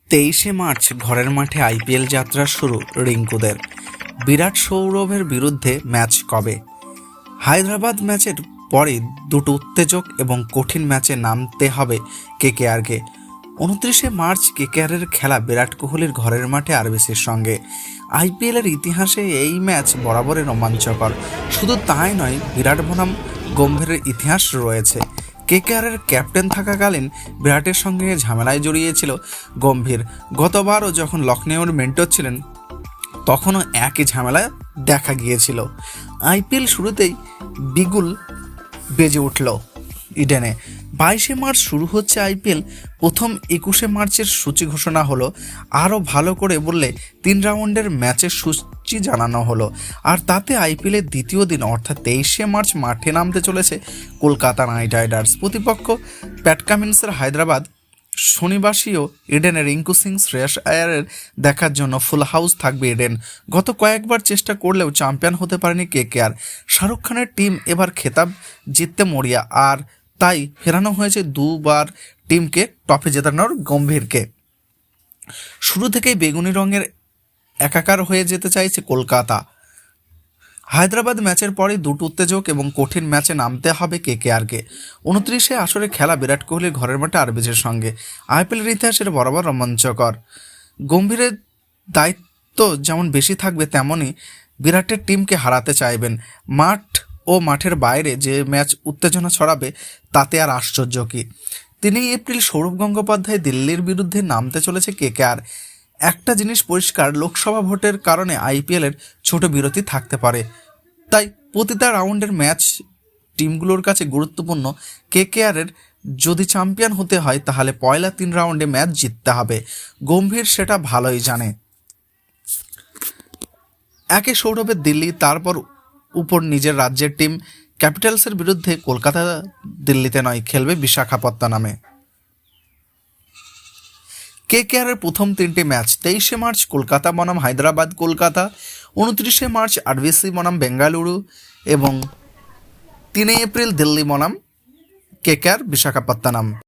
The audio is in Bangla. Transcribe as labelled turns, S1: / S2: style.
S1: 23 মার্চ ঘরের মাঠে আইপিএল যাত্রা শুরু রিঙ্কুদের। বিরাট সৌরভের বিরুদ্ধে ম্যাচ কবে? হায়দ্রাবাদ ম্যাচের পরে দুটো উত্তেজক এবং কঠিন ম্যাচে নামতে হবে কেকেআরকে। 29 মার্চ কেকেআরের খেলা বিরাট কোহলির ঘরের মাঠে আরবিসির সঙ্গে। আইপিএলের ইতিহাসে এই ম্যাচ বরাবরই রোমাঞ্চকর। শুধু তাই নয়, বিরাট বনাম গম্ভীরের ইতিহাস রয়েছে। কেকেআরের ক্যাপ্টেন থাকাকালীন বিরাটের সঙ্গে ঝামেলায় জড়িয়েছিল গম্ভীর। গতবারও যখন লখনৌর মেন্টর ছিলেন তখনও একই ঝামেলা দেখা গিয়েছিল। আইপিএল শুরুতেই বিগুল বেজে উঠল ইডেনে। 22 মার্চ শুরু হচ্ছে আইপিএল। প্রথম 21 মার্চের সূচি ঘোষণা হলো। আরও ভালো করে বললে 3 রাউন্ডের ম্যাচের সূচি জানানো হলো। আর তাতে আইপিএলের দ্বিতীয় দিন অর্থাৎ 23 মার্চ মাঠে নামতে চলেছে কলকাতা নাইট রাইডার্স। প্রতিপক্ষ প্যাট কামিন্সের হায়দ্রাবাদ। শনিবাসীয় ইডেনে রিঙ্কু সিং, শ্রেয়াস আয়ারের দেখার জন্য ফুল হাউস থাকবে ইডেন। গত কয়েকবার চেষ্টা করলেও চ্যাম্পিয়ন হতে পারেনি কেকেআর। শাহরুখ খানের টিম এবার খেতাব জিততে মরিয়া, আর তাই ফেরানো হয়েছে দুবার টিমকে ট্রফি জেতানোর গম্ভীরকে। শুরু থেকেই বেগুনি রঙের একাকার হয়ে যেতে চাইছে কলকাতা। হায়দ্রাবাদ ম্যাচের পরে দুটো উত্তেজক এবং কঠিন ম্যাচে নামতে হবে কেকেআরকে। 29 আসরে খেলা বিরাট কোহলির ঘরের মাঠে আরবিসির সঙ্গে। আইপিএলের ইতিহাসের বরাবর রোমাঞ্চকর। গম্ভীরের দায়িত্ব যেমন বেশি থাকবে, তেমনই বিরাটের টিমকে হারাতে চাইবেন। মাঠ ও মাঠের বাইরে যে ম্যাচ উত্তেজনা ছড়াবে তাতে আর আশ্চর্য কি। 3 এপ্রিল সৌরভ গঙ্গোপাধ্যায় দিল্লির বিরুদ্ধে নামতে চলেছে কেকেআর। একটা জিনিস পরিষ্কার, লোকসভা ভোটের কারণে আইপিএলের ছোট বিরতি থাকতে পারে, তাই প্রতিটা রাউন্ডের ম্যাচ টিমগুলোর কাছে গুরুত্বপূর্ণ। কেকেআরের যদি চ্যাম্পিয়ন হতে হয় তাহলে পয়লা 3 রাউন্ডে ম্যাচ জিততে হবে। গম্ভীর সেটা ভালোই জানে। একে সৌরভের দিল্লি, তারপর উপর নিজের রাজ্যের টিম ক্যাপিটালসের বিরুদ্ধে কলকাতা দিল্লিতে নয়, খেলবে বিশাখাপত্তনমে। কেকেআরের প্রথম 3টে ম্যাচ 23 মার্চ কলকাতা বনাম হায়দ্রাবাদ কলকাতা, 29 মার্চ আরবিসি বনাম বেঙ্গালুরু এবং 3 এপ্রিল দিল্লি বনাম কেকেআর বিশাখাপত্তনম।